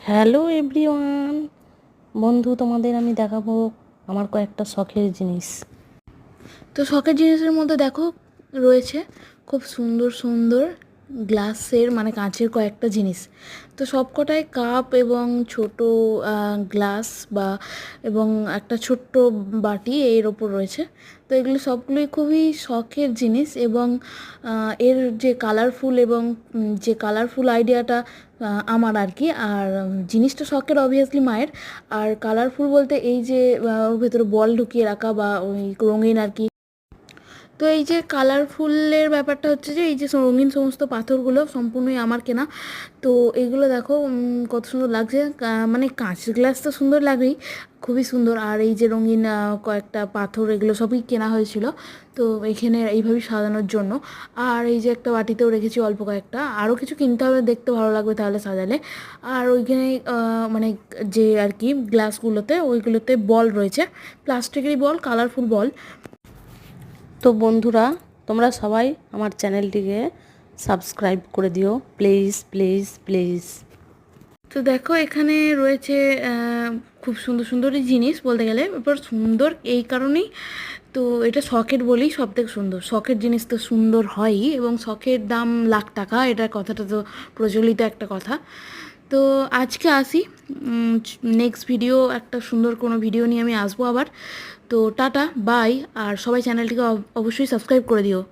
Hello everyone, বন্ধু তোমাদের আমি দেখাবো আমার কয়েকটা শখের জিনিস। তো শখের জিনিসের মধ্যে দেখো রয়েছে খুব সুন্দর সুন্দর গ্লাসের মানে কাঁচের কয়েকটা জিনিস। তো সবকটাই কাপ এবং ছোট গ্লাস বা এবং একটা ছোট্ট বাটি এর ওপর রয়েছে। তো এগুলো সবগুলোই খুবই শখের জিনিস এবং এর যে কালারফুল এবং যে কালারফুল আইডিয়াটা আমার আর কি। আর জিনিসটা শখের অবভিয়াসলি মায়ের। আর কালারফুল বলতে এই যে ওর ভেতরে বল ঢুকিয়ে রাখা বা ওই রঙিন আর কি। তো এই যে কালারফুলের ব্যাপারটা হচ্ছে যে এই যে রঙিন সমস্ত পাথরগুলো সম্পূর্ণই আমার কেনা। তো এইগুলো দেখো কত সুন্দর লাগছে। মানে কাঁচের গ্লাস তো সুন্দর লাগেই, খুবই সুন্দর। আর এই যে রঙিন কয়েকটা পাথর এগুলো সবই কেনা হয়েছিল তো এখানে এইভাবেই সাজানোর জন্য। আর এই যে একটা বাটিতেও রেখেছি অল্প কয়েকটা, আরও কিছু কিনতে হবে, দেখতে ভালো লাগবে তাহলে সাজালে। আর ওইখানে মানে যে আর কি গ্লাসগুলোতে ওইগুলোতে বল রয়েছে, প্লাস্টিকেরই বল, কালারফুল বল। তো বন্ধুরা, তোমরা সবাই আমার চ্যানেলটিকে সাবস্ক্রাইব করে দিও, প্লিজ প্লিজ প্লিজ। তো দেখো এখানে রয়েছে খুব সুন্দর সুন্দরই জিনিস বলতে গেলে। এবার সুন্দর এই কারণেই তো এটা শখের বলেই সব থেকে সুন্দর। শখের জিনিস তো সুন্দর হয়ই এবং শখের দাম লাখ টাকা, এটার কথাটা তো প্রচলিত একটা কথা। তো আজকে আসি, নেক্সট ভিডিও একটা সুন্দর কোনো ভিডিও নিয়ে আমি আসবো আবার। তো টাটা বাই, আর সবাই চ্যানেলটিকে অবশ্যই সাবস্ক্রাইব করে দিও।